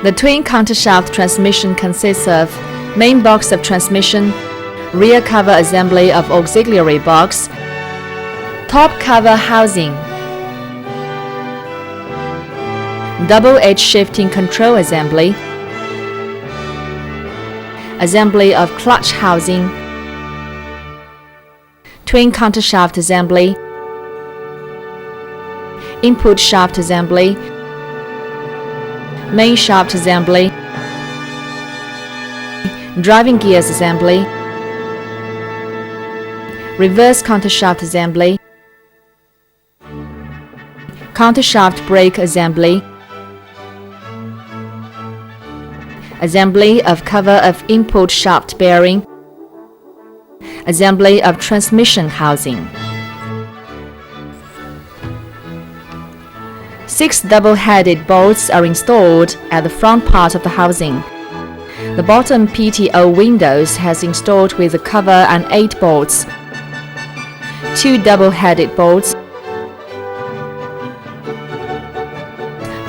The twin countershaft transmission consists of main box of transmission, rear cover assembly of auxiliary box, top cover housing, double edge shifting control assembly, assembly of clutch housing, twin countershaft assembly, input shaft assembly, main shaft assembly, driving gears assembly, reverse countershaft assembly, countershaft brake assembly, assembly of cover of input shaft bearing, assembly of transmission housing. 6 double-headed bolts are installed at the front part of the housing. The bottom PTO windows has installed with the cover and 8 bolts, 2 double-headed bolts,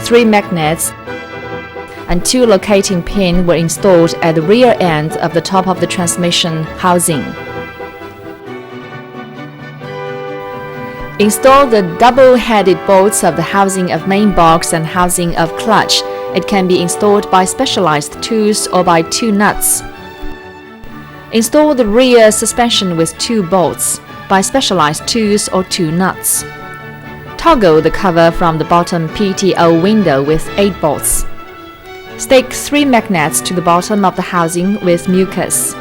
3 magnets, and 2 locating pins were installed at the rear end of the top of the transmission housing. Install the double-headed bolts of the housing of main box and housing of clutch. It can be installed by specialized tools or by 2 nuts. Install the rear suspension with 2 bolts by specialized tools or 2 nuts. Toggle the cover from the bottom PTO window with 8 bolts. Stick 3 magnets to the bottom of the housing with mucus.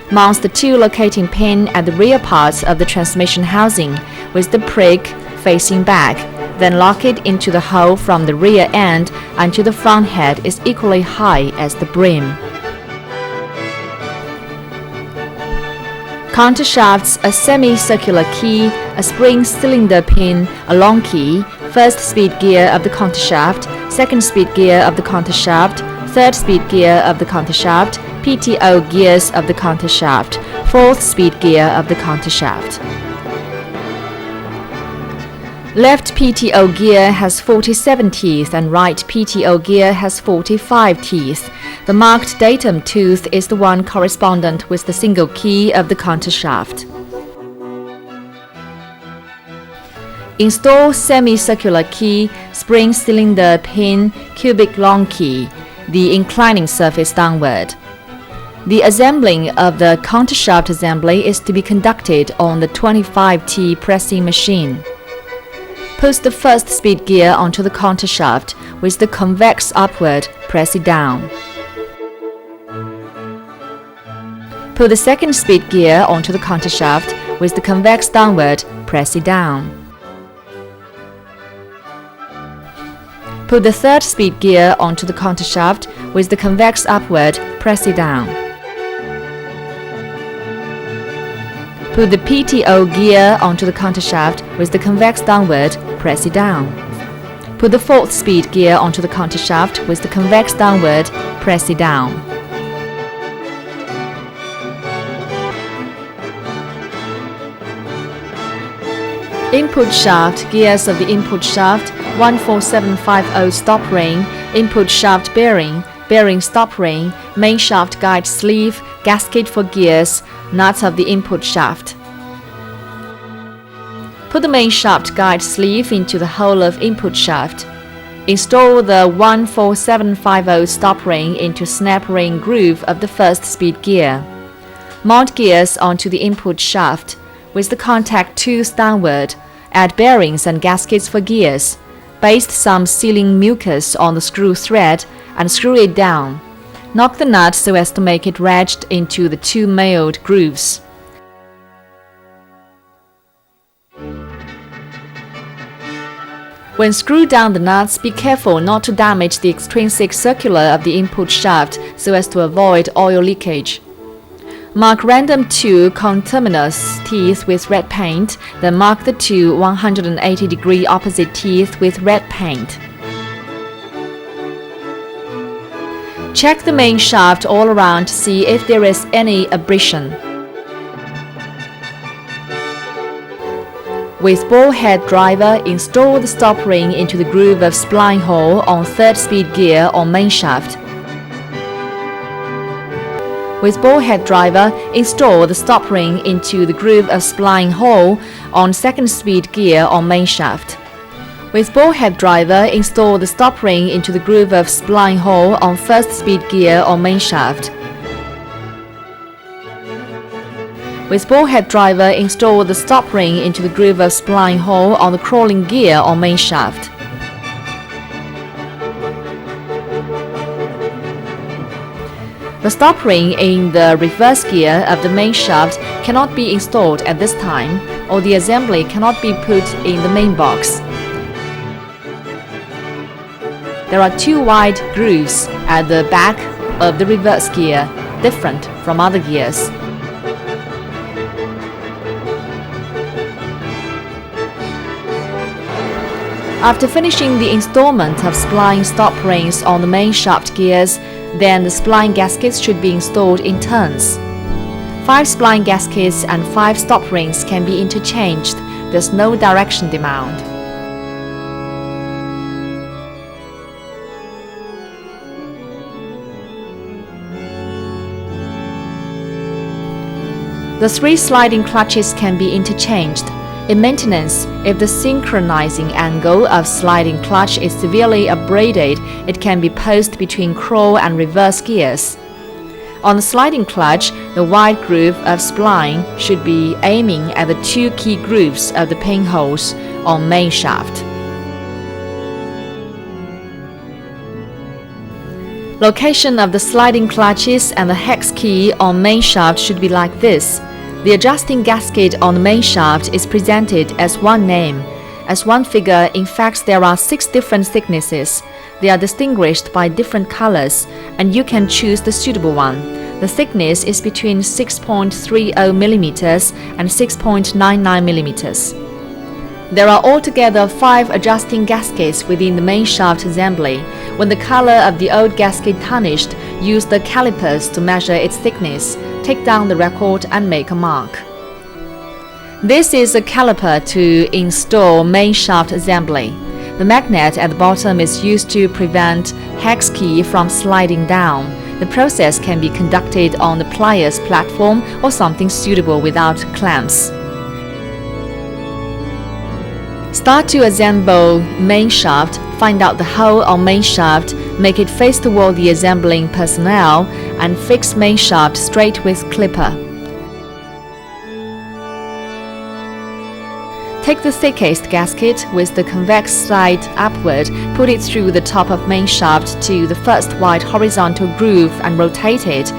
Mount the 2 locating pins at the rear parts of the transmission housing with the prick facing back, then lock it into the hole from the rear end until the front head is equally high as the brim. Countershafts: a semicircular key, a spring cylinder pin, a long key, first speed gear of the countershaft, second speed gear of the countershaft, third speed gear of the countershaft, PTO gears of the countershaft, fourth speed gear of the countershaft. Left PTO gear has 47 teeth and right PTO gear has 45 teeth. The marked datum tooth is the one correspondent with the single key of the countershaft. Install semicircular key, spring cylinder pin, cubic long key, the inclining surface downward. The assembling of the countershaft assembly is to be conducted on the 25T pressing machine. Put the first speed gear onto the countershaft with the convex upward, press it down. Put the second speed gear onto the countershaft with the convex downward, press it down. Put the third speed gear onto the countershaft with the convex upward, press it down. Put the PTO gear onto the countershaft with the convex downward, press it down. Put the fourth speed gear onto the countershaft with the convex downward, press it down. Input shaft: gears of the input shaft, 14750 stop ring, input shaft bearing, bearing stop ring, main shaft guide sleeve, gasket for gears, nuts of the input shaft. Put the main shaft guide sleeve into the hole of input shaft. Install the 14750 stop ring into snap ring groove of the first speed gear. Mount gears onto the input shaft with the contact tooth downward. Add bearings and gaskets for gears. Baste some sealing mucus on the screw thread and screw it down. Knock the nut so as to make it wedged into the 2 milled grooves. When screw down the nuts, be careful not to damage the extrinsic circular of the input shaft so as to avoid oil leakage. Mark random 2 conterminous teeth with red paint, then mark the 2 180-degree opposite teeth with red paint. Check the main shaft all around to see if there is any abrasion. With ball head driver, install the stop ring into the groove of spline hole on 3rd speed gear on main shaft. With ball head driver, install the stop ring into the groove of spline hole on 2nd speed gear on main shaft. With ball head driver, install the stop ring into the groove of spline hole on 1st speed gear on main shaft. With ball head driver, install the stop ring into the groove of spline hole on the crawling gear on main shaft. The stop ring in the reverse gear of the main shaft cannot be installed at this time, or the assembly cannot be put in the main box. There are 2 wide grooves at the back of the reverse gear, different from other gears. After finishing the installment of spline stop rings on the main shaft gears, then the spline gaskets should be installed in turns. 5 spline gaskets and 5 stop rings can be interchanged. There's no direction demand. The 3 sliding clutches can be interchanged. In maintenance, if the synchronizing angle of sliding clutch is severely abraded, it can be posed between crawl and reverse gears. On the sliding clutch, the wide groove of spline should be aiming at the 2 key grooves of the pinholes on main shaft. Location of the sliding clutches and the hex key on main shaft should be like this. The adjusting gasket on the main shaft is presented as one name. As one figure, in fact there are 6 different thicknesses. They are distinguished by different colors, and you can choose the suitable one. The thickness is between 6.30 mm and 6.99 mm. There are altogether 5 adjusting gaskets within the main shaft assembly. When the color of the old gasket tarnished, use the calipers to measure its thickness. Take down the record and make a mark. This is a caliper to install main shaft assembly. The magnet at the bottom is used to prevent hex key from sliding down. The process can be conducted on the pliers platform or something suitable without clamps. Start to assemble main shaft. Find out the hole on main shaft, make it face toward the assembling personnel, and fix main shaft straight with clipper. Take the thickest gasket with the convex side upward, put it through the top of main shaft to the first wide horizontal groove and rotate it.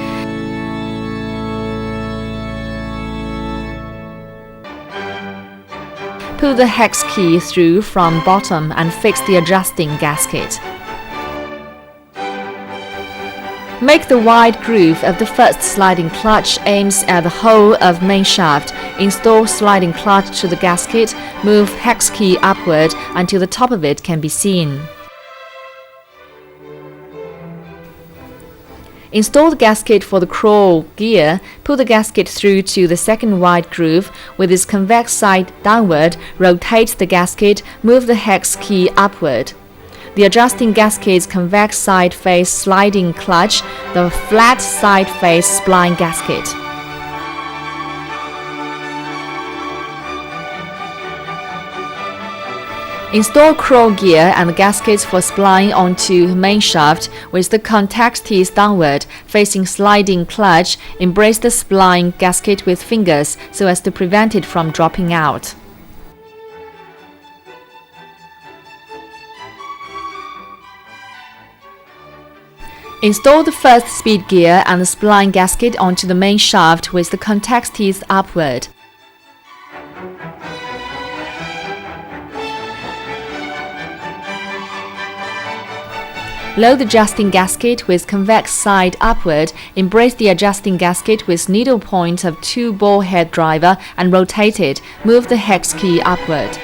Pull the hex key through from bottom and fix the adjusting gasket. Make the wide groove of the first sliding clutch aims at the hole of main shaft. Install sliding clutch to the gasket, move hex key upward until the top of it can be seen. Install the gasket for the crawl gear. Pull the gasket through to the second wide groove. With its convex side downward, rotate the gasket, move the hex key upward. The adjusting gasket's convex side face sliding clutch, the flat side face spline gasket. Install crawl gear and the gaskets for spline onto main shaft with the contact teeth downward, facing sliding clutch. Embrace the spline gasket with fingers so as to prevent it from dropping out. Install the first speed gear and the spline gasket onto the main shaft with the contact teeth upward. Load the adjusting gasket with convex side upward. Embrace the adjusting gasket with needle point of 2 ball head driver and rotate it. Move the hex key upward.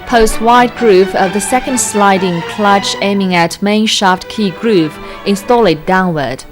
Post wide groove of the second sliding clutch aiming at main shaft key groove. Install it downward.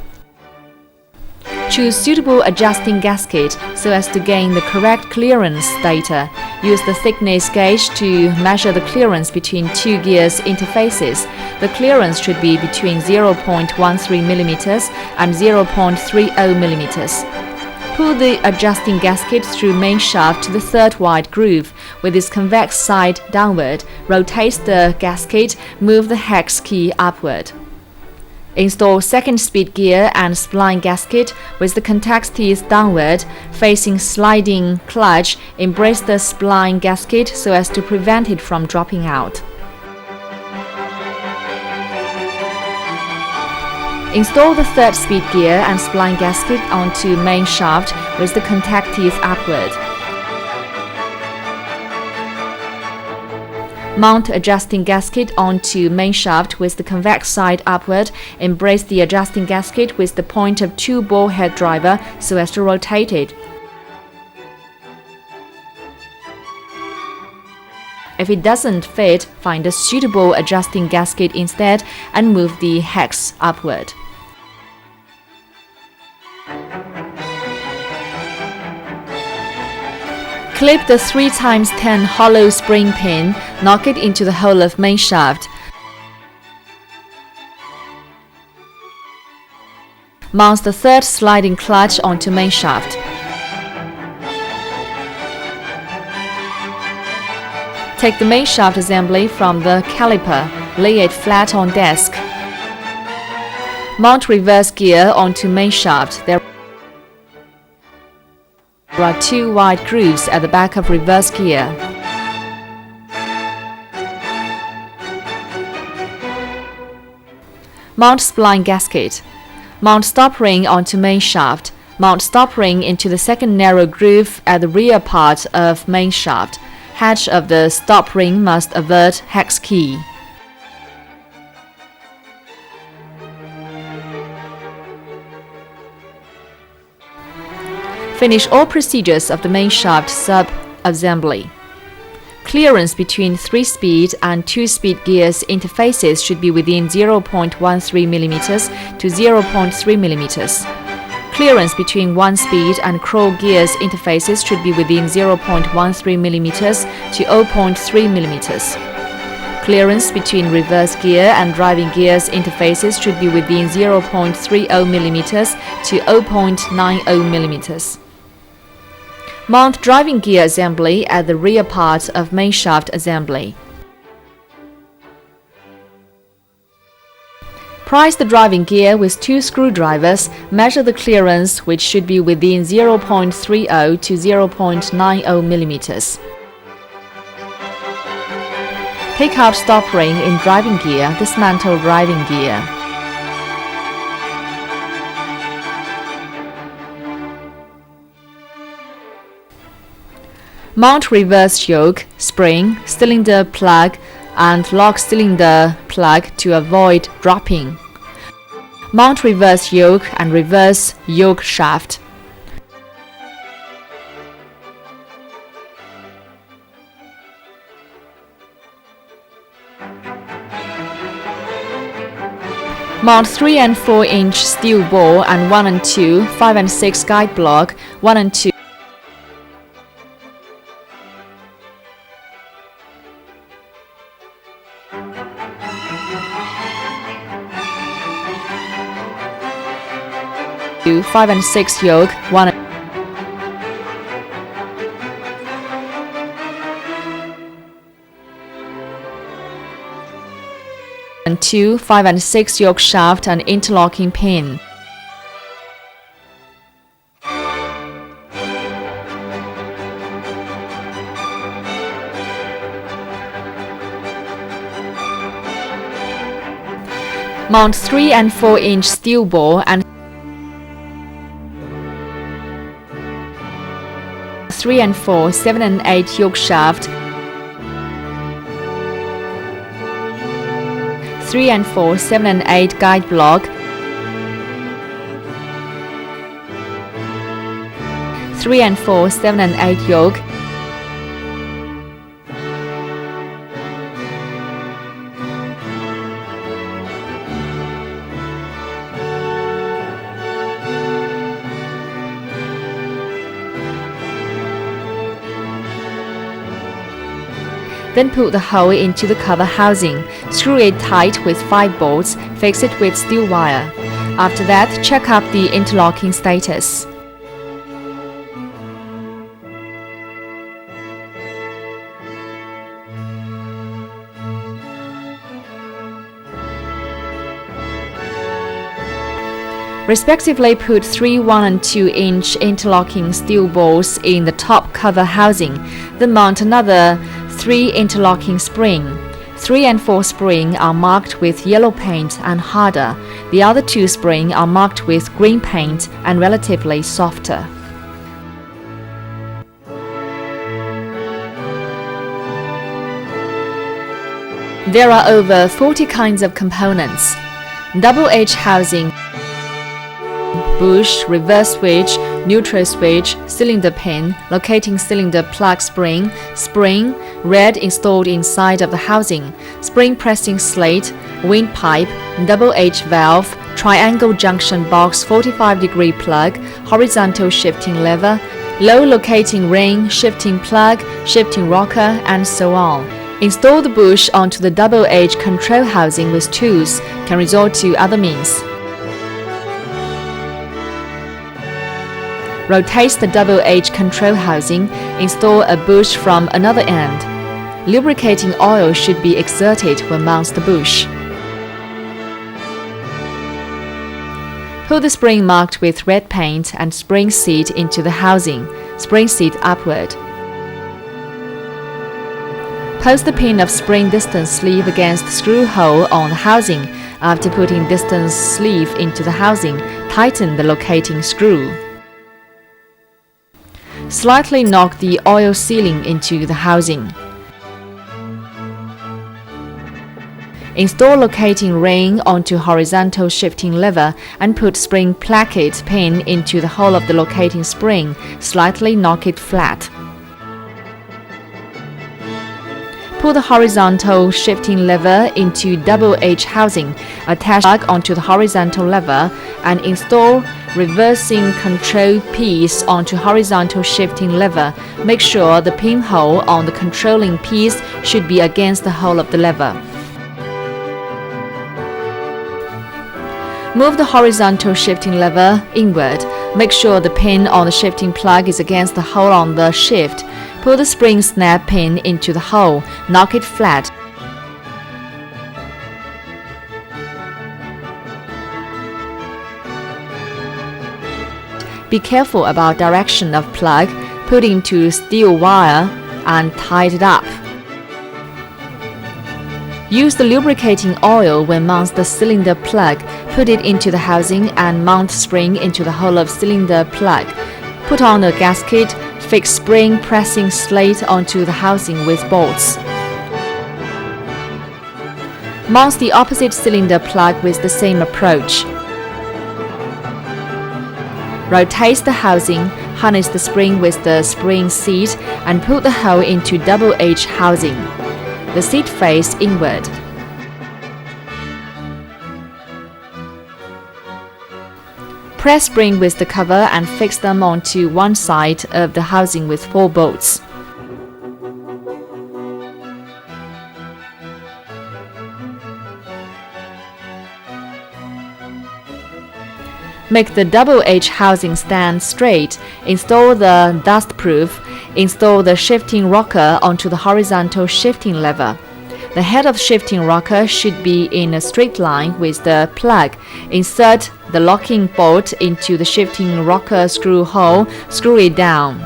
Choose suitable adjusting gasket so as to gain the correct clearance data. Use the thickness gauge to measure the clearance between two gears interfaces. The clearance should be between 0.13 mm and 0.30 mm. Pull the adjusting gasket through main shaft to the third wide groove. With its convex side downward, rotate the gasket, move the hex key upward. Install second speed gear and spline gasket with the contact teeth downward, facing sliding clutch. Embrace the spline gasket so as to prevent it from dropping out. Install the third speed gear and spline gasket onto main shaft with the contact teeth upward. Mount adjusting gasket onto main shaft with the convex side upward. Embrace the adjusting gasket with the point of 2-ball head driver so as to rotate it. If it doesn't fit, find a suitable adjusting gasket instead and move the hex upward. Clip the 3x10 hollow spring pin, knock it into the hole of main shaft. Mount the third sliding clutch onto main shaft. Take the main shaft assembly from the caliper, lay it flat on desk. Mount reverse gear onto main shaft. There are two wide grooves at the back of reverse gear. Mount spline gasket. Mount stop ring onto main shaft. Mount stop ring into the second narrow groove at the rear part of main shaft. Hatch of the stop ring must avert hex key. Finish all procedures of the main shaft sub-assembly. Clearance between 3-speed and 2-speed gears interfaces should be within 0.13 mm to 0.3 mm. Clearance between 1-speed and crawl gears interfaces should be within 0.13 mm to 0.3 mm. Clearance between reverse gear and driving gears interfaces should be within 0.30 mm to 0.90 mm. Mount driving gear assembly at the rear part of main shaft assembly. Prise the driving gear with 2 screwdrivers. Measure the clearance, which should be within 0.30 to 0.90 mm. Take out stop ring in driving gear. Dismantle driving gear. Mount reverse yoke, spring, cylinder plug, and lock cylinder plug to avoid dropping. Mount reverse yoke and reverse yoke shaft. Mount 3 and 4 inch steel ball and 1 and 2, 5 and 6 guide block, 1 and 2. to 5 and 6 yoke, 1 and 2, 5 and 6 yoke shaft and interlocking pin. Mount 3 and 4 inch steel ball and 3 and 4, 7 and 8 yoke shaft, 3 and 4, 7 and 8 guide block, 3 and 4, 7 and 8 yoke, Then put the hole into the cover housing, screw it tight with 5 bolts, fix it with steel wire. After that, check up the interlocking status. Respectively, put 3 1 and 2-inch interlocking steel bolts in the top cover housing, then mount another 3 interlocking spring. 3 and 4 spring are marked with yellow paint and harder. The other 2 spring are marked with green paint and relatively softer. There are over 40 kinds of components. Double H housing, bush, reverse switch, neutral switch, cylinder pin, locating cylinder plug spring, red installed inside of the housing, spring pressing slate, windpipe, double H valve, triangle junction box 45-degree plug, horizontal shifting lever, low locating ring, shifting plug, shifting rocker, and so on. Install the bush onto the double H control housing with tools, can resort to other means. Rotate the double H control housing, install a bush from another end. Lubricating oil should be exerted when mounts the bush. Put the spring marked with red paint and spring seat into the housing, spring seat upward. Post the pin of spring distance sleeve against the screw hole on the housing. After putting distance sleeve into the housing, tighten the locating screw. Slightly knock the oil sealing into the housing. Install locating ring onto horizontal shifting lever and put spring placket pin into the hole of the locating spring. Slightly knock it flat. Pull the horizontal shifting lever into double H housing, attach plug onto the horizontal lever, and install reversing control piece onto horizontal shifting lever. Make sure the pinhole on the controlling piece should be against the hole of the lever. Move the horizontal shifting lever inward. Make sure the pin on the shifting plug is against the hole on the shift. Put the spring snap pin into the hole. Knock it flat. Be careful about direction of plug. Put into steel wire and tie it up. Use the lubricating oil when mount the cylinder plug. Put it into the housing and mount spring into the hole of cylinder plug. Put on a gasket. Fix spring pressing slate onto the housing with bolts. Mount the opposite cylinder plug with the same approach. Rotate the housing, harness the spring with the spring seat, and put the hole into double H housing. The seat face inward. Press spring with the cover and fix them onto one side of the housing with 4 bolts. Make the double H housing stand straight. Install the dustproof. Install the shifting rocker onto the horizontal shifting lever. The head of shifting rocker should be in a straight line with the plug. Insert the locking bolt into the shifting rocker screw hole. Screw it down.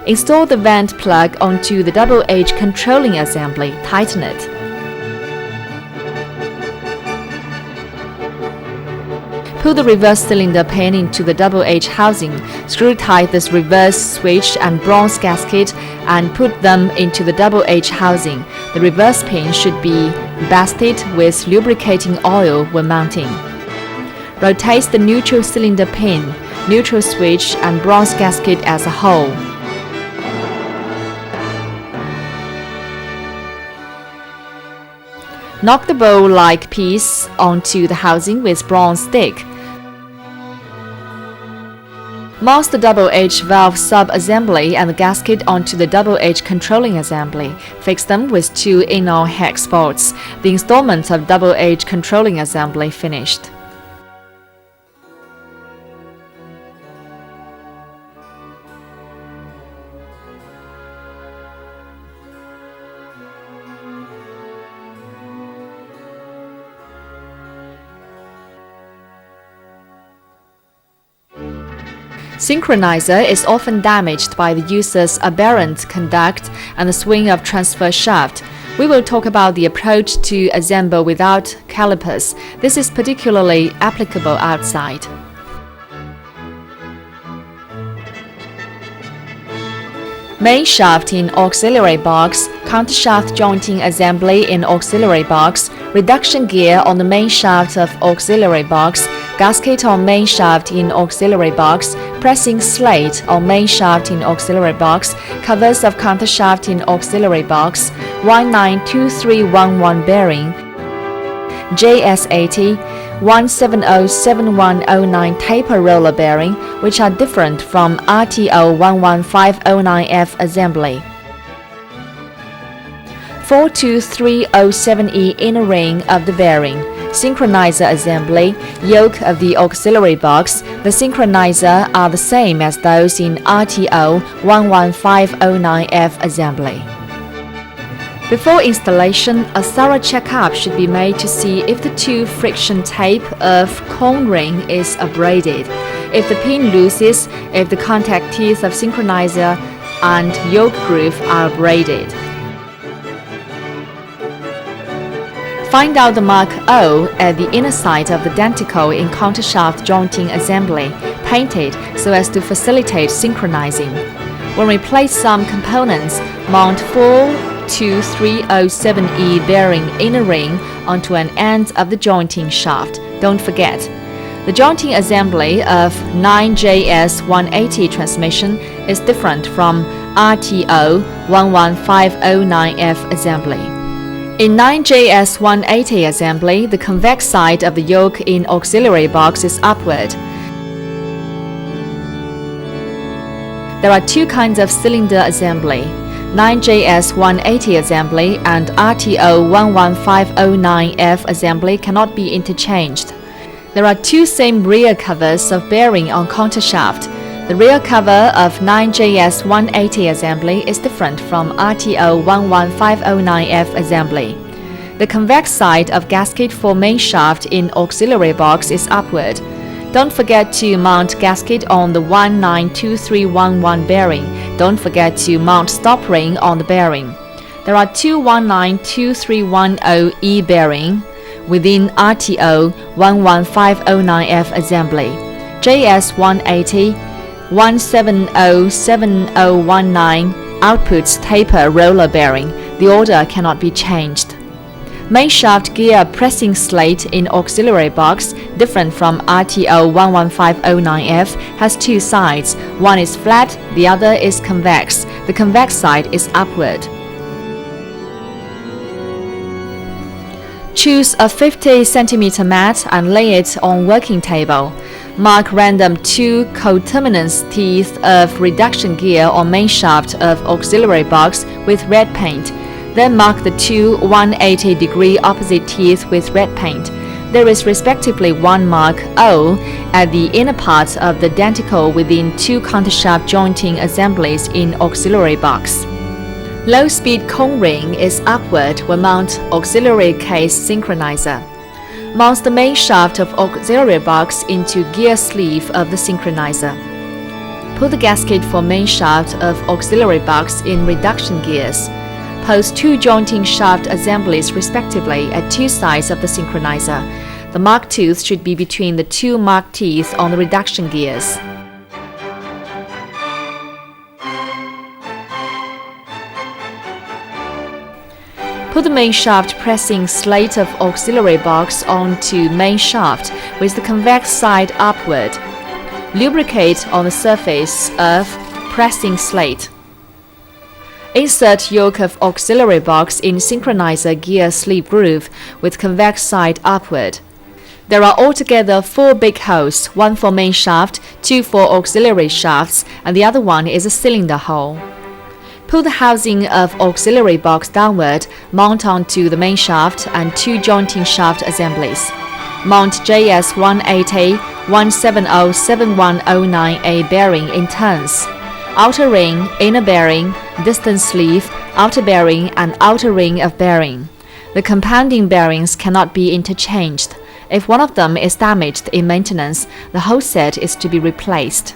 Install the vent plug onto the double H controlling assembly. Tighten it. Put the reverse cylinder pin into the double H housing. Screw tight this reverse switch and bronze gasket and put them into the double H housing. The reverse pin should be basted with lubricating oil when mounting. Rotate the neutral cylinder pin, neutral switch, and bronze gasket as a whole. Knock the bowl-like piece onto the housing with bronze stick. Mount the double-H valve sub-assembly and the gasket onto the double-H controlling assembly. Fix them with 2 inner hex bolts. The installment of double-H controlling assembly finished. Synchronizer is often damaged by the user's aberrant conduct and the swing of transfer shaft. We will talk about the approach to assemble without calipers. This is particularly applicable outside. Main shaft in auxiliary box, countershaft jointing assembly in auxiliary box, reduction gear on the main shaft of auxiliary box, gasket on main shaft in auxiliary box, pressing slate on main shaft in auxiliary box, covers of countershaft in auxiliary box, 192311 bearing, JS80, 1707109 taper roller bearing, which are different from RTO 11509F assembly. 42307E inner ring of the bearing, synchronizer assembly, yoke of the auxiliary box. The synchronizer are the same as those in RTO 11509F assembly. Before installation, a thorough checkup should be made to see if the 2 friction tape of cone ring is abraded, if the pin looses, if the contact teeth of synchronizer and yoke groove are abraded. Find out the mark O at the inner side of the denticle in countershaft jointing assembly, painted so as to facilitate synchronizing. When we place some components, mount 42307E bearing inner ring onto an end of the jointing shaft. Don't forget, the jointing assembly of 9JS180 transmission is different from RTO 11509F assembly. In 9JS180 assembly, the convex side of the yoke in auxiliary box is upward. There are 2 kinds of cylinder assembly, 9JS180 assembly and RTO 11509F assembly cannot be interchanged. There are 2 same rear covers of bearing on countershaft. The rear cover of 9JS180 assembly is different from RTO 11509F assembly. The convex side of gasket for main shaft in auxiliary box is upward. Don't forget to mount gasket on the 192311 bearing. Don't forget to mount stop ring on the bearing. There are 2 192310E bearing within RTO 11509F assembly. JS180 1707019 outputs taper roller bearing. The order cannot be changed. Main shaft gear pressing slate in auxiliary box, different from RTO 11509F, has 2 sides. One is flat, the other is convex. The convex side is upward. Choose a 50 cm mat and lay it on working table. Mark random 2 coterminous teeth of reduction gear on main shaft of auxiliary box with red paint. Then mark the 2 180-degree opposite teeth with red paint. There is respectively 1 mark O at the inner part of the denticle within 2 countershaft jointing assemblies in auxiliary box. Low-speed cone ring is upward when mount auxiliary case synchronizer. Mount the main shaft of auxiliary box into gear sleeve of the synchronizer. Put the gasket for main shaft of auxiliary box in reduction gears. Post 2 jointing shaft assemblies respectively at 2 sides of the synchronizer. The mark tooth should be between the 2 mark teeth on the reduction gears. Put the main shaft pressing slate of auxiliary box onto main shaft with the convex side upward. Lubricate on the surface of pressing slate. Insert yoke of auxiliary box in synchronizer gear sleeve groove with convex side upward. There are altogether 4 big holes, one for main shaft, 2 for auxiliary shafts, and the other one is a cylinder hole. Pull the housing of auxiliary box downward, mount onto the main shaft and 2 jointing shaft assemblies. Mount JS180 1707109A bearing in turns. Outer ring, inner bearing, distance sleeve, outer bearing, and outer ring of bearing. The compounding bearings cannot be interchanged. If one of them is damaged in maintenance, the whole set is to be replaced.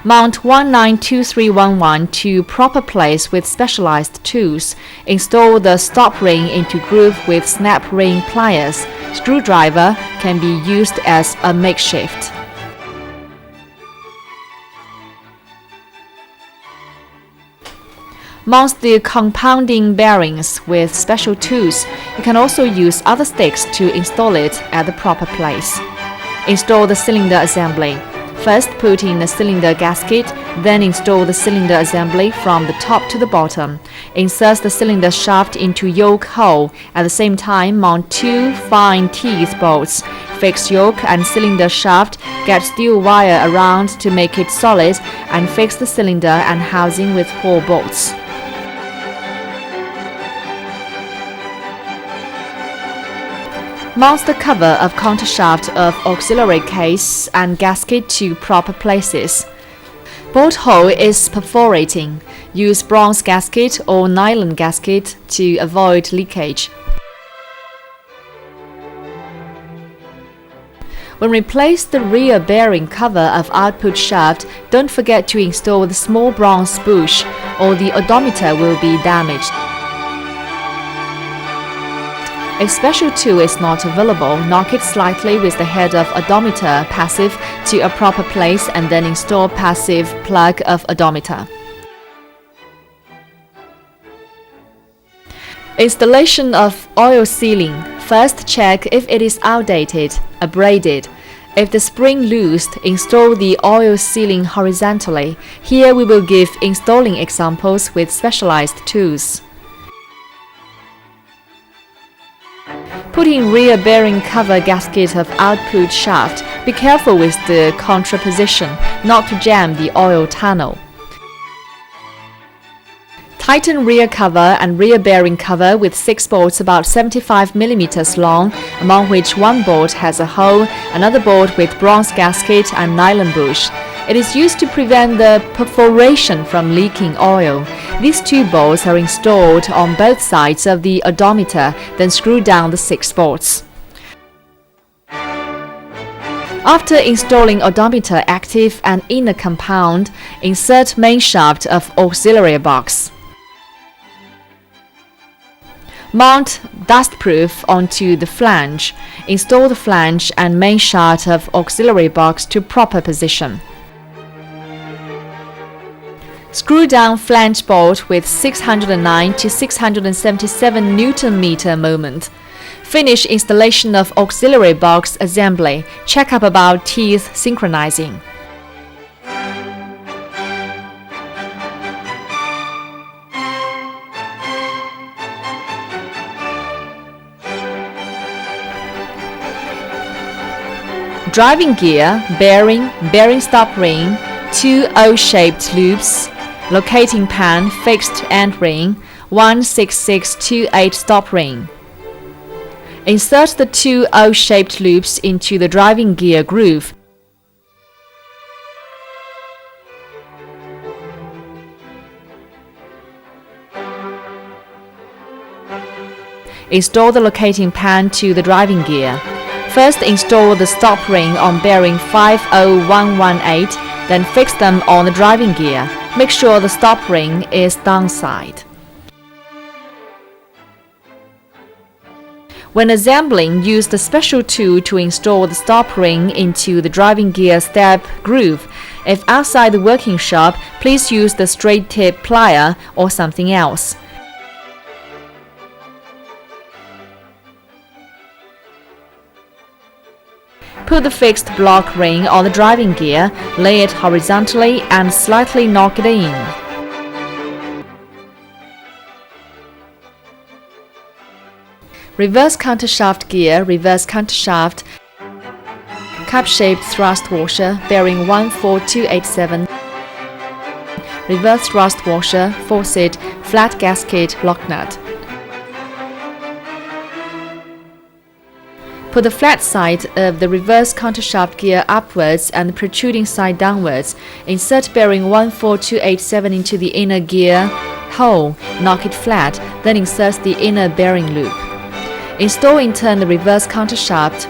Mount 192311 to proper place with specialized tools. Install the stop ring into groove with snap ring pliers. Screwdriver can be used as a makeshift. Mount the compounding bearings with special tools. You can also use other sticks to install it at the proper place. Install the cylinder assembly. First put in the cylinder gasket, then install the cylinder assembly from the top to the bottom. Insert the cylinder shaft into yoke hole. At the same time, mount 2 fine teeth bolts. Fix yoke and cylinder shaft, get steel wire around to make it solid, and fix the cylinder and housing with 4 bolts. Mount the cover of countershaft of auxiliary case and gasket to proper places. Bolt hole is perforating. Use bronze gasket or nylon gasket to avoid leakage. When replace the rear bearing cover of output shaft, don't forget to install the small bronze bush or the odometer will be damaged. If special tool is not available, knock it slightly with the head of odometer passive to a proper place and then install passive plug of odometer. Installation of oil sealing. First check if it is outdated, abraded. If the spring loosed, install the oil sealing horizontally. Here we will give installing examples with specialized tools. Put in rear bearing cover gasket of output shaft. Be careful with the contraposition, not to jam the oil tunnel. Tighten rear cover and rear bearing cover with 6 bolts about 75 mm long, among which one bolt has a hole, another bolt with bronze gasket and nylon bush. It is used to prevent the perforation from leaking oil. These 2 bolts are installed on both sides of the odometer, then screw down the 6 bolts. After installing odometer active and inner compound, insert main shaft of auxiliary box. Mount dustproof onto the flange. Install the flange and main shaft of auxiliary box to proper position. Screw down flange bolt with 609 to 677 Nm moment. Finish installation of auxiliary box assembly. Check up about teeth synchronizing. Driving gear, bearing stop ring, 2 O-shaped loops, locating pan, fixed end ring, 16628 stop ring. Insert the 2 O-shaped loops into the driving gear groove. Install the locating pan to the driving gear. First install the stop ring on bearing 50118, then fix them on the driving gear. Make sure the stop ring is downside. When assembling, use the special tool to install the stop ring into the driving gear step groove. If outside the working shop, please use the straight tip plier or something else. Put the fixed block ring on the driving gear, lay it horizontally and slightly knock it in. Reverse countershaft gear, reverse countershaft, cup-shaped thrust washer, bearing 14287, reverse thrust washer, faucet, flat gasket, lock nut. Put the flat side of the reverse countershaft gear upwards and the protruding side downwards. Insert bearing 14287 into the inner gear hole, knock it flat, then insert the inner bearing loop. Install in turn the reverse countershaft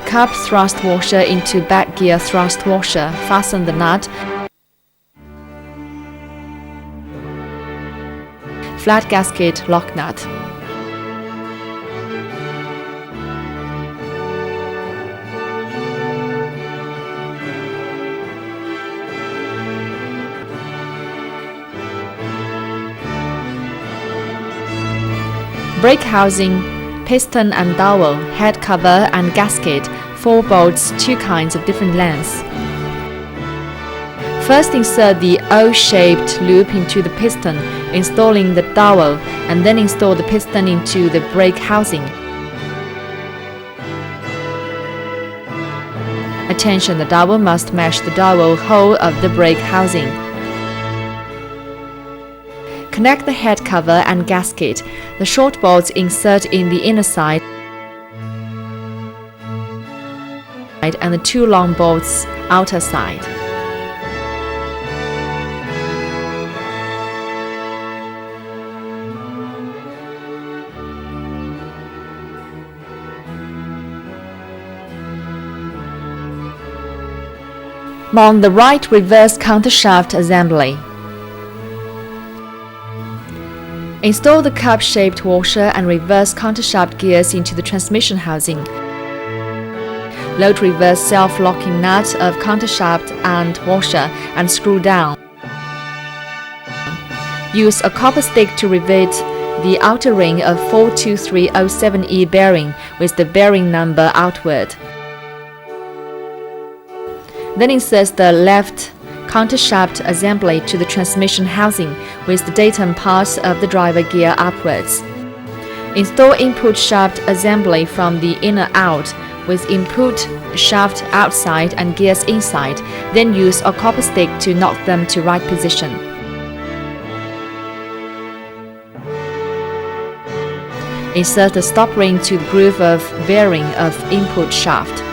cup thrust washer into back gear thrust washer. Fasten the nut. Flat gasket lock nut. Brake housing, piston and dowel, head cover and gasket, 4 bolts, 2 kinds of different lengths. First insert the O-shaped loop into the piston, installing the dowel, and then install the piston into the brake housing. Attention, the dowel must match the dowel hole of the brake housing. Connect the head cover and gasket. The short bolts insert in the inner side and the 2 long bolts outer side. Mount the right reverse countershaft assembly. Install the cup-shaped washer and reverse countershaft gears into the transmission housing. Load reverse self-locking nut of countershaft and washer and screw down. Use a copper stick to rivet the outer ring of 42307E bearing with the bearing number outward. Then insert the left countershaft assembly to the transmission housing with the datum part of the driver gear upwards. Install input shaft assembly from the inner out with input shaft outside and gears inside, then use a copper stick to knock them to right position. Insert the stop ring to the groove of bearing of input shaft.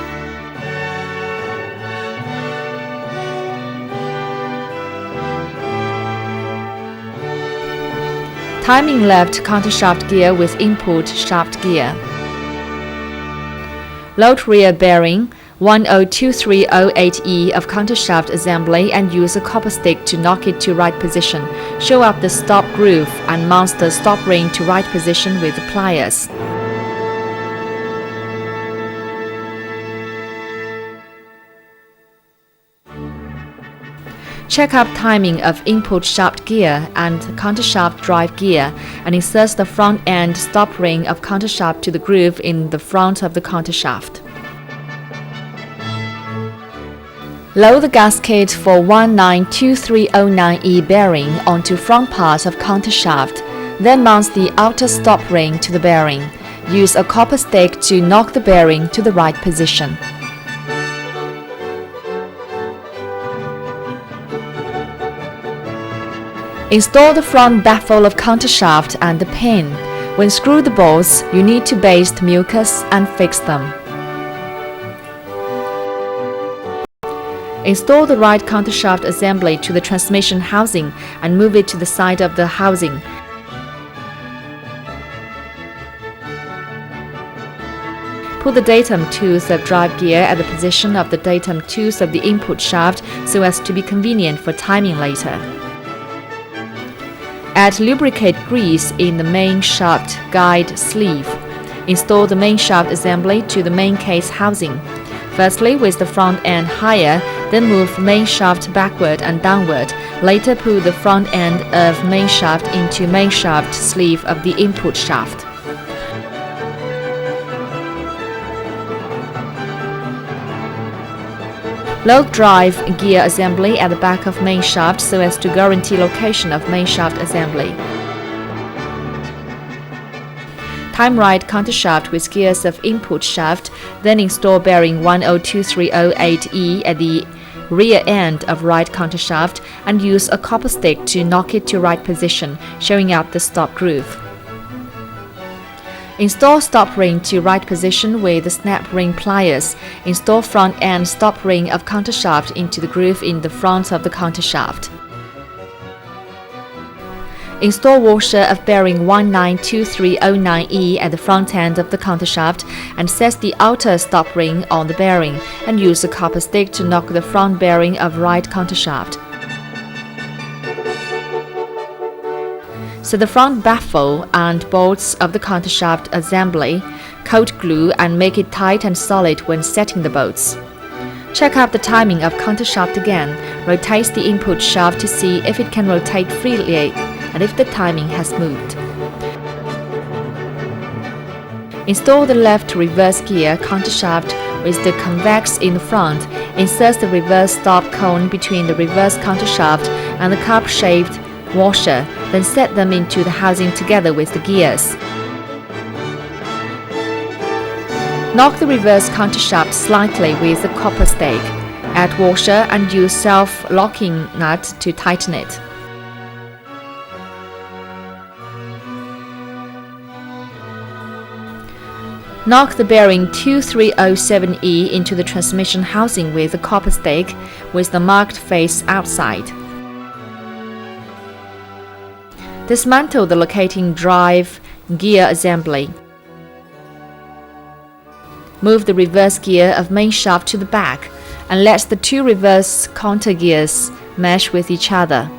Timing left countershaft gear with input shaft gear. Load rear bearing 102308E of countershaft assembly and use a copper stick to knock it to right position. Show up the stop groove and mount the stop ring to right position with the pliers. Check up timing of input shaft gear and countershaft drive gear and insert the front end stop ring of countershaft to the groove in the front of the countershaft. Load the gasket for 192309E bearing onto front part of countershaft, then mount the outer stop ring to the bearing. Use a copper stick to knock the bearing to the right position. Install the front baffle of countershaft and the pin. When screw the bolts, you need to baste mucus and fix them. Install the right countershaft assembly to the transmission housing and move it to the side of the housing. Put the datum tooth of drive gear at the position of the datum tooth of the input shaft so as to be convenient for timing later. Add lubricate grease in the main shaft guide sleeve. Install the main shaft assembly to the main case housing. Firstly with the front end higher, then move main shaft backward and downward. Later put the front end of main shaft into main shaft sleeve of the input shaft. Load drive gear assembly at the back of main shaft so as to guarantee location of main shaft assembly. Time right countershaft with gears of input shaft, then install bearing 102308E at the rear end of right countershaft and use a copper stick to knock it to right position, showing up the stop groove. Install stop ring to right position with the snap ring pliers. Install front end stop ring of countershaft into the groove in the front of the countershaft. Install washer of bearing 192309E at the front end of the countershaft and set the outer stop ring on the bearing and use a copper stick to knock the front bearing of right countershaft. Set the front baffle and bolts of the countershaft assembly, coat glue and make it tight and solid when setting the bolts. Check up the timing of countershaft again. Rotate the input shaft to see if it can rotate freely and if the timing has moved. Install the left reverse gear countershaft with the convex in the front. Insert the reverse stop cone between the reverse countershaft and the cup-shaped washer, then set them into the housing together with the gears. Knock the reverse countershaft slightly with a copper stick. Add washer and use self-locking nut to tighten it. Knock the bearing 2307E into the transmission housing with a copper stick with the marked face outside. Dismantle the locating drive gear assembly. Move the reverse gear of main shaft to the back and let the two reverse counter gears mesh with each other.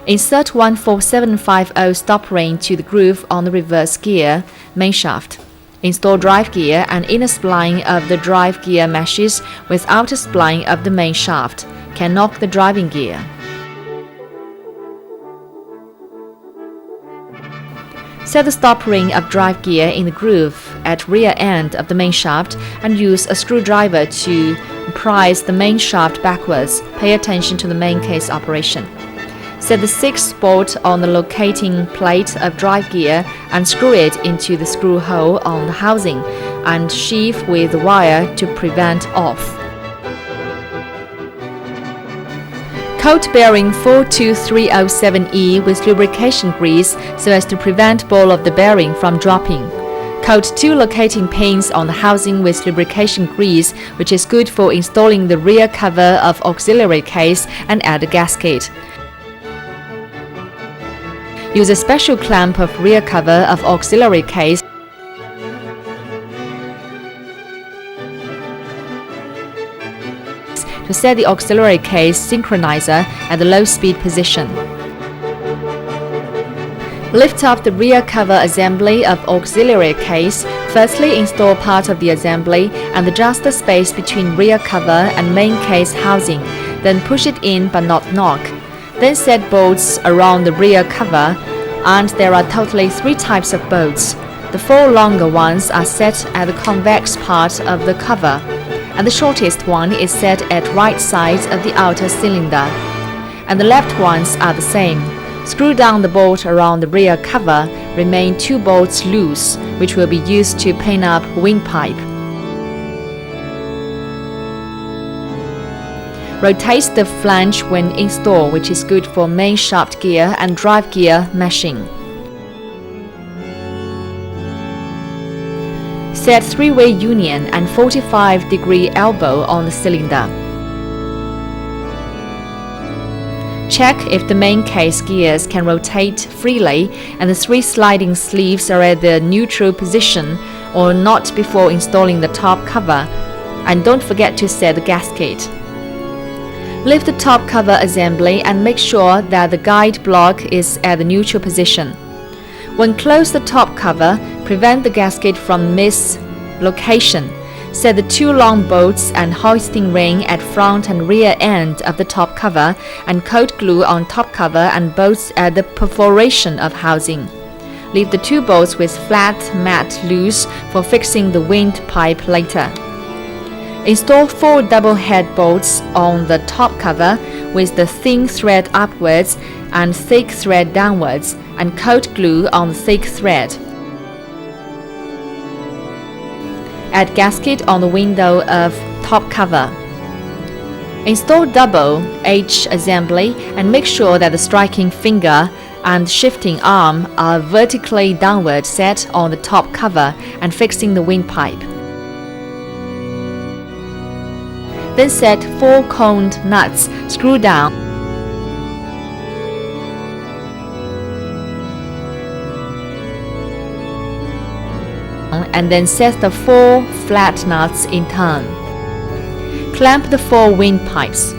Insert 14750 stop ring to the groove on the reverse gear main shaft. Install drive gear and inner spline of the drive gear meshes with outer spline of the main shaft. Can knock the driving gear. Set the stop ring of drive gear in the groove at rear end of the main shaft and use a screwdriver to prise the main shaft backwards. Pay attention to the main case operation. Set the 6th bolt on the locating plate of drive gear and screw it into the screw hole on the housing and sheath with the wire to prevent off. Coat bearing 42307E with lubrication grease so as to prevent ball of the bearing from dropping. Coat 2 locating pins on the housing with lubrication grease, which is good for installing the rear cover of auxiliary case, and add a gasket. Use a special clamp of rear cover of auxiliary case to set the auxiliary case synchronizer at the low speed position. Lift up the rear cover assembly of auxiliary case. Firstly, install part of the assembly and adjust the space between rear cover and main case housing. Then push it in but not knock. Then set bolts around the rear cover, and there are totally 3 types of bolts. The 4 longer ones are set at the convex part of the cover, and the shortest one is set at right side of the outer cylinder, and the left ones are the same. Screw down the bolt around the rear cover. Remain 2 bolts loose, which will be used to pin up windpipe. Rotate the flange when installed, which is good for main shaft gear and drive gear meshing. Set 3-way union and 45-degree elbow on the cylinder. Check if the main case gears can rotate freely and the 3 sliding sleeves are at the neutral position or not before installing the top cover, and don't forget to set the gasket. Lift the top cover assembly and make sure that the guide block is at the neutral position. When close the top cover, prevent the gasket from mislocation. Set the 2 long bolts and hoisting ring at front and rear end of the top cover and coat glue on top cover and bolts at the perforation of housing. Leave the 2 bolts with flat mat loose for fixing the windpipe later. Install 4 double head bolts on the top cover with the thin thread upwards and thick thread downwards, and coat glue on the thick thread. Add gasket on the window of top cover. Install double H assembly and make sure that the striking finger and shifting arm are vertically downward set on the top cover and fixing the windpipe. Then set 4 coned nuts, screw down, and then set the 4 flat nuts in turn. Clamp the 4 windpipes.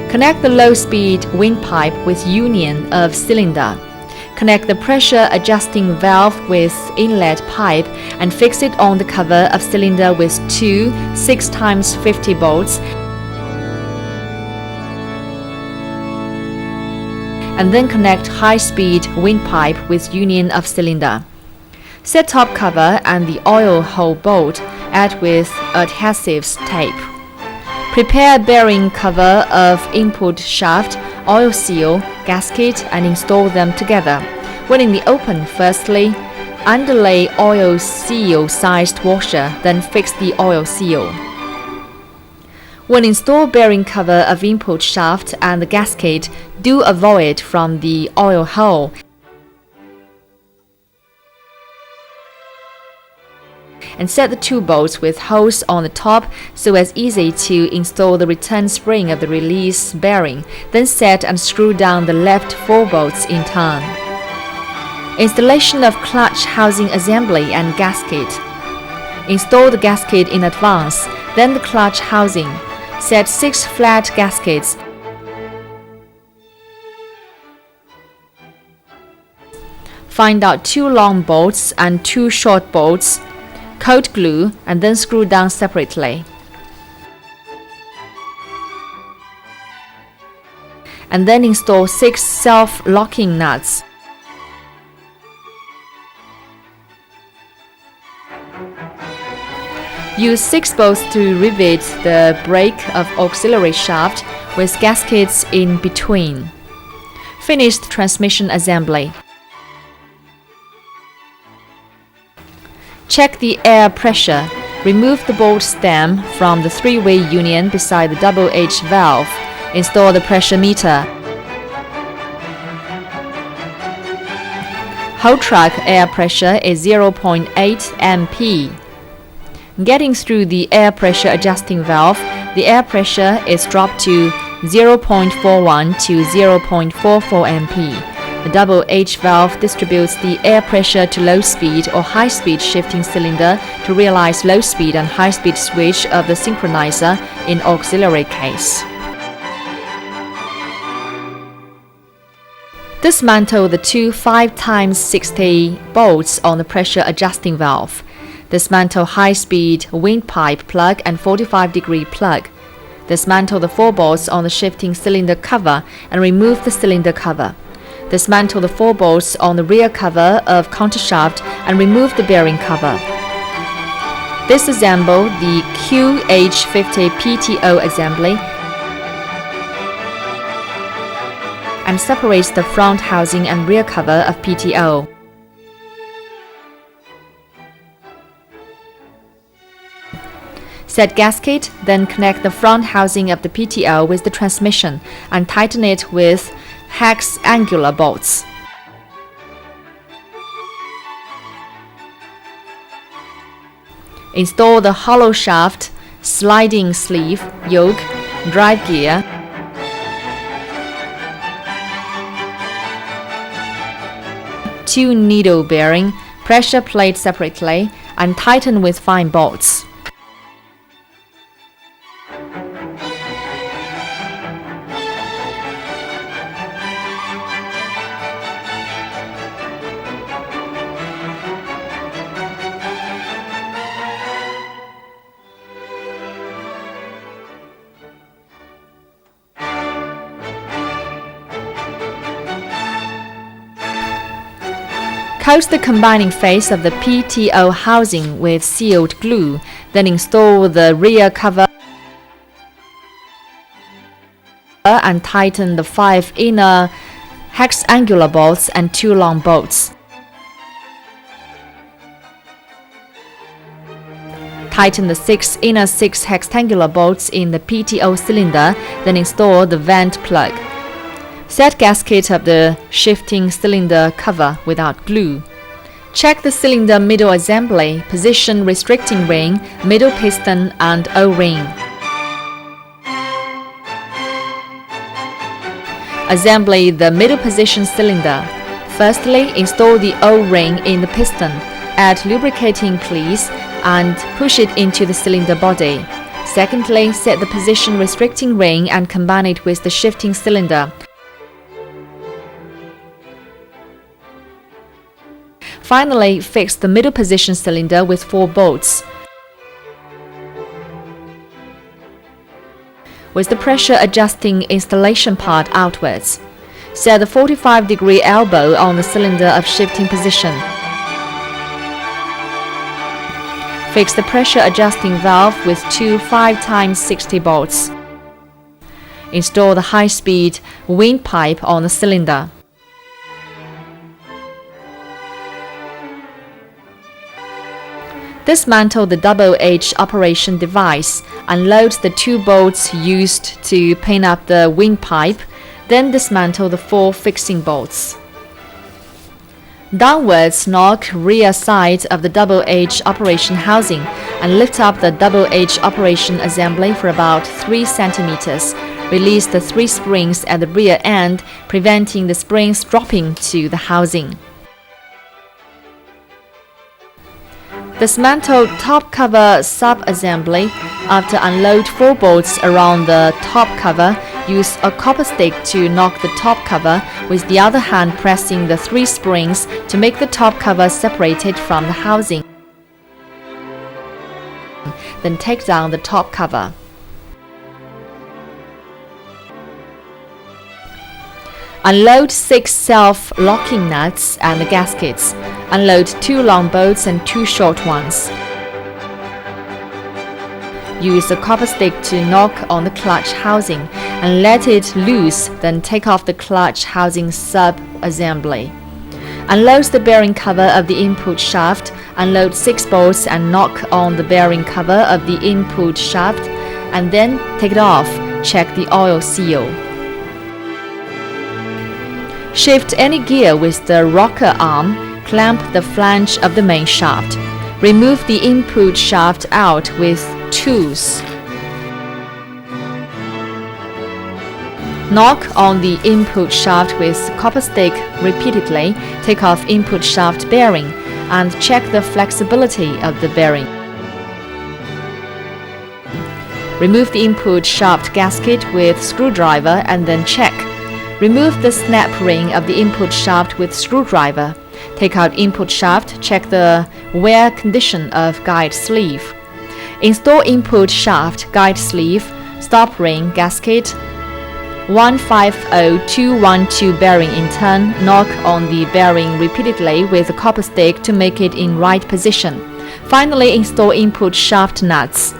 Connect the low-speed windpipe with union of cylinder. Connect the pressure adjusting valve with inlet pipe and fix it on the cover of cylinder with 2 6x50 bolts, and then connect high-speed windpipe with union of cylinder. Set top cover and the oil hole bolt, add with adhesives tape. Prepare bearing cover of input shaft, oil seal, gasket, and install them together. When in the open, firstly, underlay oil seal sized washer, then fix the oil seal. When install bearing cover of input shaft and the gasket, do a void from the oil hole and set the 2 bolts with holes on the top so as easy to install the return spring of the release bearing. Then set and screw down the left 4 bolts in turn. Installation of clutch housing assembly and gasket. Install the gasket in advance, then the clutch housing. Set 6 flat gaskets. Find out 2 long bolts and 2 short bolts. Coat glue and then screw down separately. And then install 6 self-locking nuts. Use 6 bolts to rivet the brake of auxiliary shaft with gaskets in between. Finish the transmission assembly. Check the air pressure. Remove the bolt stem from the 3-way union beside the double H valve. Install the pressure meter. Whole truck air pressure is 0.8 MP. Getting through the air pressure adjusting valve, the air pressure is dropped to 0.41 to 0.44 MP. The double H valve distributes the air pressure to low-speed or high-speed shifting cylinder to realize low-speed and high-speed switch of the synchronizer in auxiliary case. Dismantle the 2 5x60 bolts on the pressure adjusting valve. Dismantle high-speed windpipe plug and 45-degree plug. Dismantle the 4 bolts on the shifting cylinder cover and remove the cylinder cover. Dismantle the 4 bolts on the rear cover of countershaft and remove the bearing cover. Disassemble the QH50 PTO assembly and separate the front housing and rear cover of PTO. Set gasket, then connect the front housing of the PTO with the transmission and tighten it with hex angular bolts. Install the hollow shaft, sliding sleeve, yoke, drive gear, two needle bearing, pressure plate separately, and tighten with fine bolts. Coat the combining face of the PTO housing with sealed glue, then install the rear cover and tighten the 5 inner hexangular bolts and 2 long bolts. Tighten the 6 inner 6 hexangular bolts in the PTO cylinder, then install the vent plug. Set gasket of the shifting cylinder cover without glue. Check the cylinder middle assembly, position restricting ring, middle piston and O-ring. Assembly the middle position cylinder. Firstly, install the O-ring in the piston. Add lubricating grease and push it into the cylinder body. Secondly, set the position restricting ring and combine it with the shifting cylinder. Finally, fix the middle position cylinder with 4 bolts. With the pressure adjusting installation part outwards. Set the 45-degree elbow on the cylinder of shifting position. Fix the pressure adjusting valve with 2 5x60 bolts. Install the high-speed windpipe on the cylinder. Dismantle the double-edge operation device. Unload the 2 bolts used to pin up the windpipe, then dismantle the 4 fixing bolts. Downwards knock rear side of the double-edge operation housing and lift up the double-edge operation assembly for about 3 cm. Release the 3 springs at the rear end, preventing the springs dropping to the housing. Dismantle top cover sub-assembly. After unload 4 bolts around the top cover, use a copper stick to knock the top cover, with the other hand pressing the 3 springs to make the top cover separated from the housing. Then take down the top cover. Unload 6 self-locking nuts and the gaskets. Unload 2 long bolts and 2 short ones. Use a copper stick to knock on the clutch housing and let it loose, then take off the clutch housing sub-assembly. Unload the bearing cover of the input shaft. Unload 6 bolts and knock on the bearing cover of the input shaft, and then take it off. Check the oil seal. Shift any gear with the rocker arm. Clamp the flange of the main shaft. Remove the input shaft out with tools. Knock on the input shaft with copper stick repeatedly. Take off input shaft bearing and check the flexibility of the bearing. Remove the input shaft gasket with screwdriver and then check. Remove the snap ring of the input shaft with screwdriver. Take out input shaft, check the wear condition of guide sleeve. Install input shaft, guide sleeve, stop ring, gasket, 150212 bearing in turn. Knock on the bearing repeatedly with a copper stick to make it in right position. Finally, install input shaft nuts.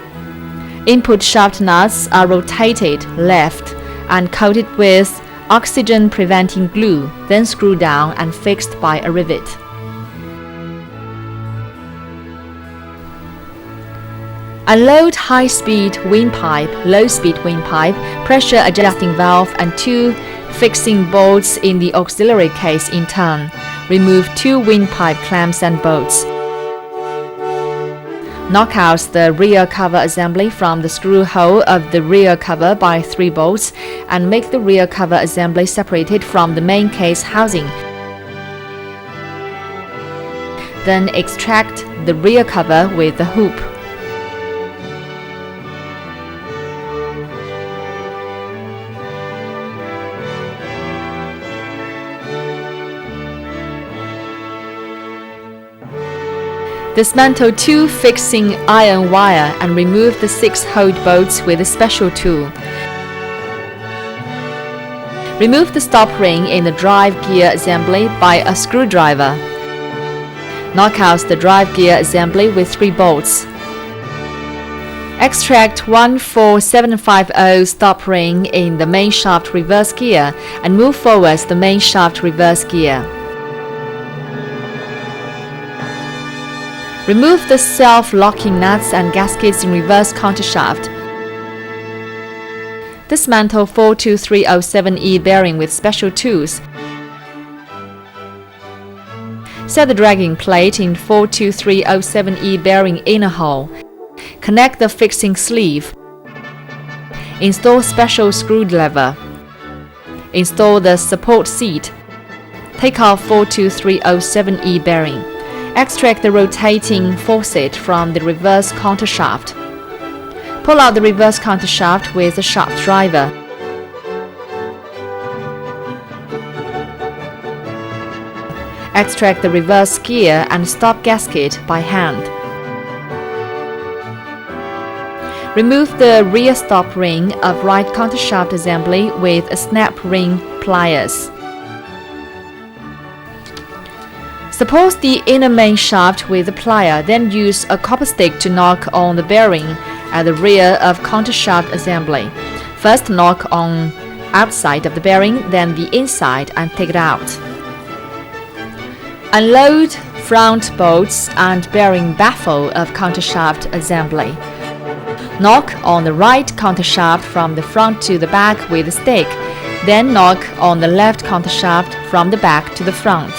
Input shaft nuts are rotated left and coated with oxygen-preventing glue, then screwed down and fixed by a rivet. Unload high-speed windpipe, low-speed windpipe, pressure adjusting valve and 2 fixing bolts in the auxiliary case in turn. Remove 2 windpipe clamps and bolts. Knock out the rear cover assembly from the screw hole of the rear cover by 3 bolts and make the rear cover assembly separated from the main case housing. Then extract the rear cover with the hoop. Dismantle 2 fixing iron wire and remove the 6 hold bolts with a special tool. Remove the stop ring in the drive gear assembly by a screwdriver. Knock out the drive gear assembly with 3 bolts. Extract 14750 stop ring in the main shaft reverse gear and move forwards the main shaft reverse gear. Remove the self-locking nuts and gaskets in reverse countershaft. Dismantle 42307E bearing with special tools. Set the dragging plate in 42307E bearing inner hole. Connect the fixing sleeve. Install special screw lever. Install the support seat. Take off 42307E bearing. Extract the rotating faucet from the reverse countershaft. Pull out the reverse countershaft with the shaft driver. Extract the reverse gear and stop gasket by hand. Remove the rear stop ring of right countershaft assembly with a snap ring pliers. Support the inner main shaft with a plier, then use a copper stick to knock on the bearing at the rear of countershaft assembly. First knock on outside of the bearing, then the inside, and take it out. Unload front bolts and bearing baffle of countershaft assembly. Knock on the right countershaft from the front to the back with a stick, then knock on the left countershaft from the back to the front.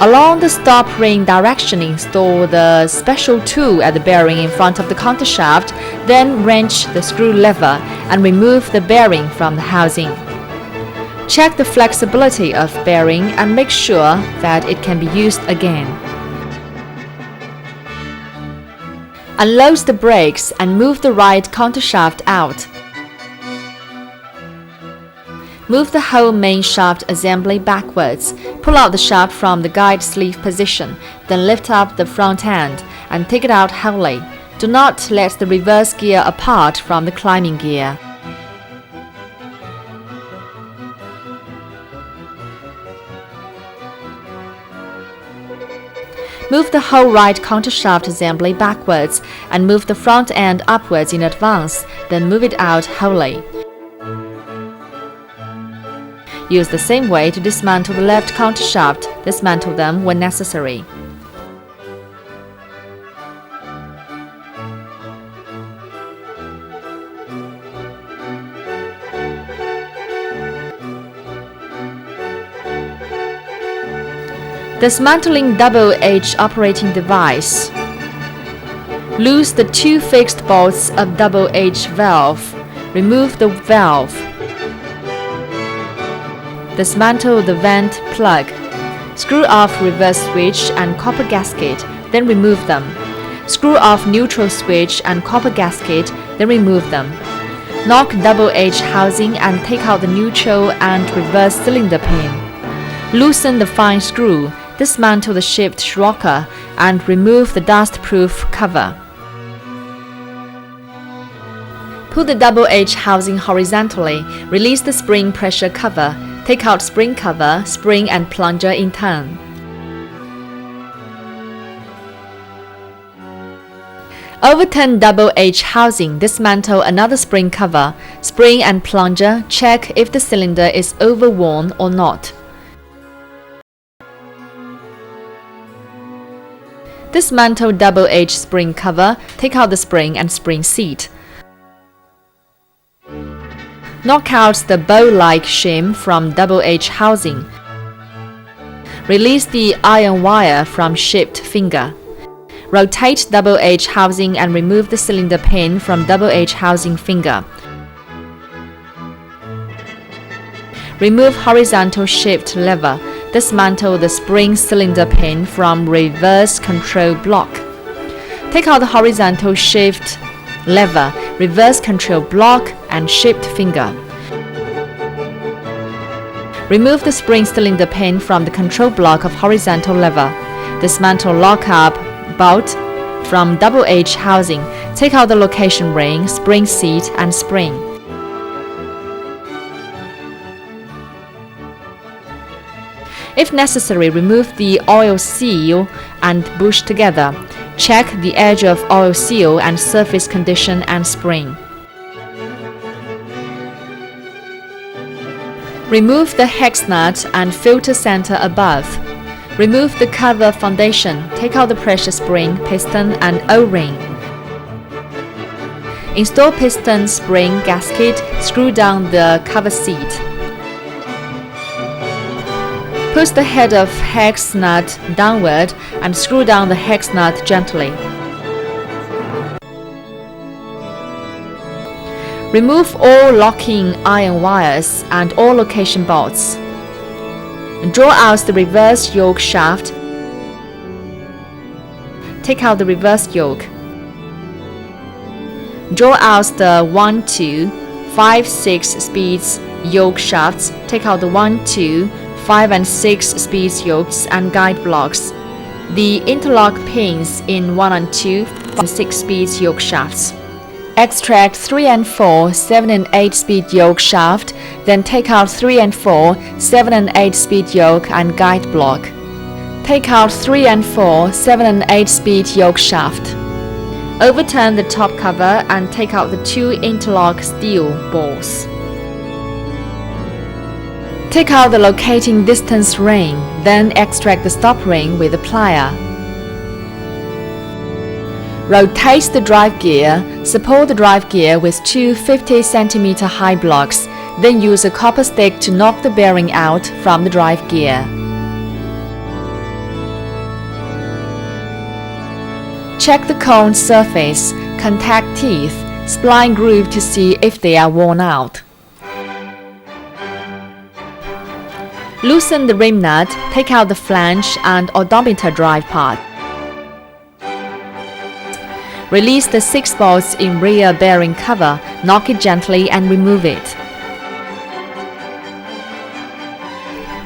Along the stop ring direction, install the special tool at the bearing in front of the countershaft, then wrench the screw lever and remove the bearing from the housing. Check the flexibility of bearing and make sure that it can be used again. Unload the brakes and move the right countershaft out. Move the whole main shaft assembly backwards. Pull out the shaft from the guide sleeve position, then lift up the front end and take it out wholly. Do not let the reverse gear apart from the climbing gear. Move the whole right countershaft assembly backwards and move the front end upwards in advance, then move it out wholly. Use the same way to dismantle the left countershaft. Dismantle them when necessary. Dismantling double H operating device. Loose the two fixed bolts of double H valve. Remove the valve. Dismantle the vent plug. Screw off reverse switch and copper gasket, then remove them. Screw off neutral switch and copper gasket, then remove them. Knock double H housing and take out the neutral and reverse cylinder pin. Loosen the fine screw. Dismantle the shift rocker and remove the dust-proof cover. Put the double H housing horizontally. Release the spring pressure cover. Take out spring cover, spring and plunger in turn. Overturn double H housing. Dismantle another spring cover, spring and plunger. Check if the cylinder is overworn or not. Dismantle double H spring cover, take out the spring and spring seat. Knock out the bow-like shim from double H housing. Release the iron wire from shift finger. Rotate double H housing and remove the cylinder pin from double H housing finger. Remove horizontal shift lever. Dismantle the spring cylinder pin from reverse control block. Take out the horizontal shift lever, reverse control block, and shift finger. Remove the spring cylinder pin from the control block of horizontal lever. Dismantle lock-up bolt from double H housing. Take out the location ring, spring seat, and spring. If necessary, remove the oil seal and bush together. Check the edge of oil seal and surface condition and spring. Remove the hex nut and filter center above. Remove the cover foundation, take out the pressure spring, piston and O-ring. Install piston, spring, gasket, screw down the cover seat. Push the head of hex nut downward and screw down the hex nut gently. Remove all locking iron wires and all location bolts. Draw out the reverse yoke shaft. Take out the reverse yoke. Draw out the 1, 2, 5, 6 speeds yoke shafts. Take out the 1, 2, 5 and 6 speeds yokes and guide blocks. The interlock pins in 1 and 2, 5 and 6 speeds yoke shafts. Extract 3 and 4, 7 and 8 speed yoke shaft, then take out 3 and 4, 7 and 8 speed yoke and guide block. Take out 3 and 4, 7 and 8 speed yoke shaft. Overturn the top cover and take out the 2 interlock steel balls. Take out the locating distance ring, then extract the stop ring with a plier. Rotate the drive gear, support the drive gear with 2 50 cm high blocks, then use a copper stick to knock the bearing out from the drive gear. Check the cone surface, contact teeth, spline groove to see if they are worn out. Loosen the rim nut, take out the flange and odometer drive part. Release the 6 bolts in rear bearing cover, knock it gently and remove it.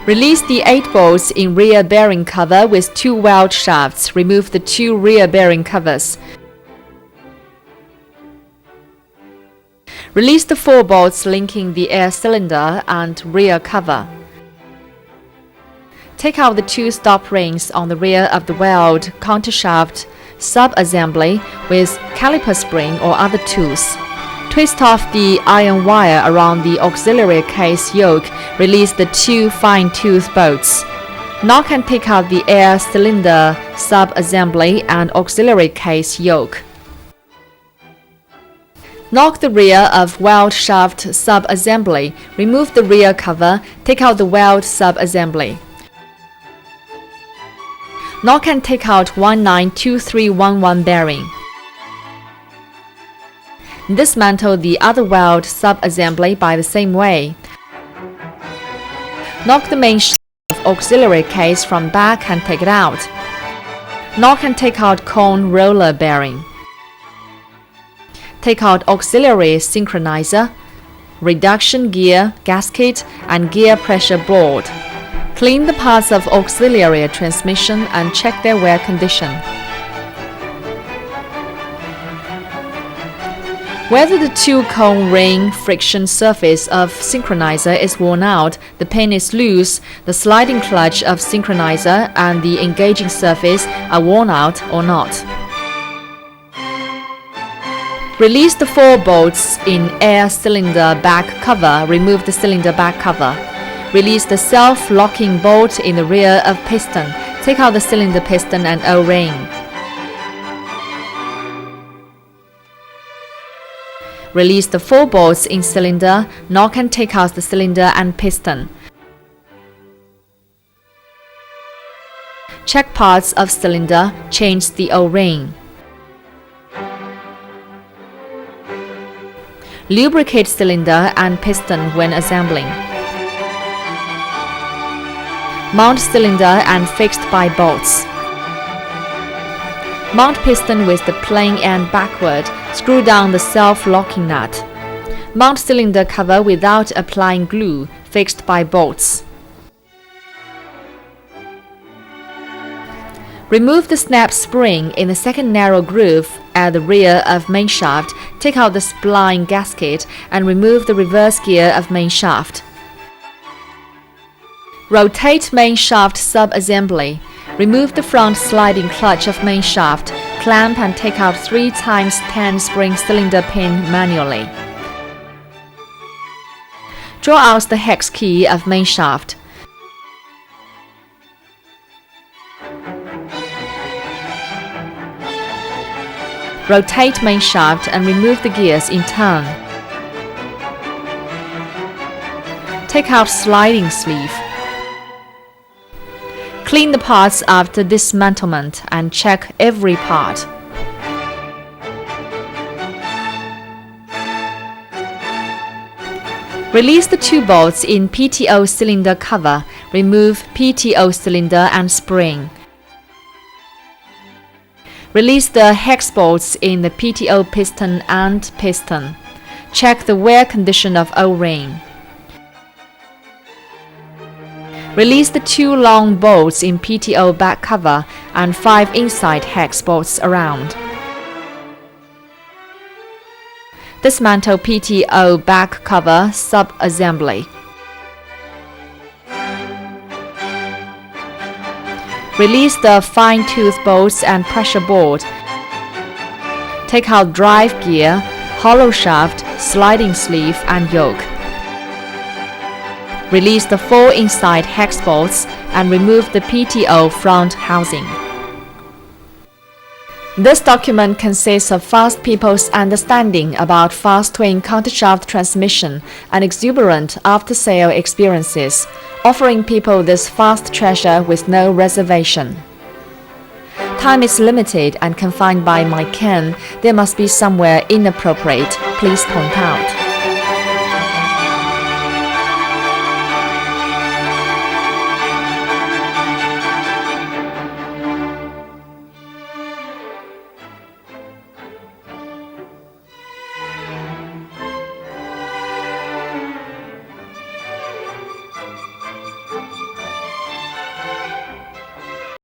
Release the 8 bolts in rear bearing cover with 2 weld shafts. Remove the 2 rear bearing covers. Release the 4 bolts linking the air cylinder and rear cover. Take out the 2 stop rings on the rear of the weld countershaft sub-assembly with caliper spring or other tools. Twist off the iron wire around the auxiliary case yoke. Release the 2 fine-tooth bolts. Knock and take out the air cylinder sub-assembly and auxiliary case yoke. Knock the rear of weld shaft sub-assembly. Remove the rear cover. Take out the weld sub-assembly. Knock and take out 192311 bearing. Dismantle the other weld sub-assembly by the same way. Knock the main shaft of auxiliary case from back and take it out. Knock and take out cone roller bearing. Take out auxiliary synchronizer, reduction gear, gasket, and gear pressure board. Clean the parts of auxiliary transmission and check their wear condition. Whether the 2-cone ring friction surface of synchronizer is worn out, the pin is loose, the sliding clutch of synchronizer and the engaging surface are worn out or not. Release the 4 bolts in air cylinder back cover. Remove the cylinder back cover. Release the self-locking bolt in the rear of piston. Take out the cylinder piston and O-ring. Release the 4 bolts in cylinder. Knock and take out the cylinder and piston. Check parts of cylinder. Change the O-ring. Lubricate cylinder and piston when assembling. Mount cylinder and fixed by bolts. Mount piston with the plain end backward. Screw down the self-locking nut. Mount cylinder cover without applying glue, fixed by bolts. Remove the snap spring in the second narrow groove at the rear of main shaft. Take out the spline gasket and remove the reverse gear of main shaft. Rotate main shaft sub-assembly. Remove the front sliding clutch of main shaft. Clamp and take out 3x10 spring cylinder pin manually. Draw out the hex key of main shaft. Rotate main shaft and remove the gears in turn. Take out sliding sleeve. Clean the parts after dismantlement and check every part. Release the 2 bolts in PTO cylinder cover. Remove PTO cylinder and spring. Release the hex bolts in the PTO piston and piston. Check the wear condition of O-ring. Release the 2 long bolts in PTO back cover and 5 inside hex bolts around. Dismantle PTO back cover sub-assembly. Release the fine-tooth bolts and pressure board. Take out drive gear, hollow shaft, sliding sleeve and yoke. Release the 4 inside hex bolts and remove the PTO front housing. This document consists of fast people's understanding about fast twin countershaft transmission and exuberant after-sale experiences, offering people this fast treasure with no reservation. Time is limited and confined by my ken. There must be somewhere inappropriate. Please point out.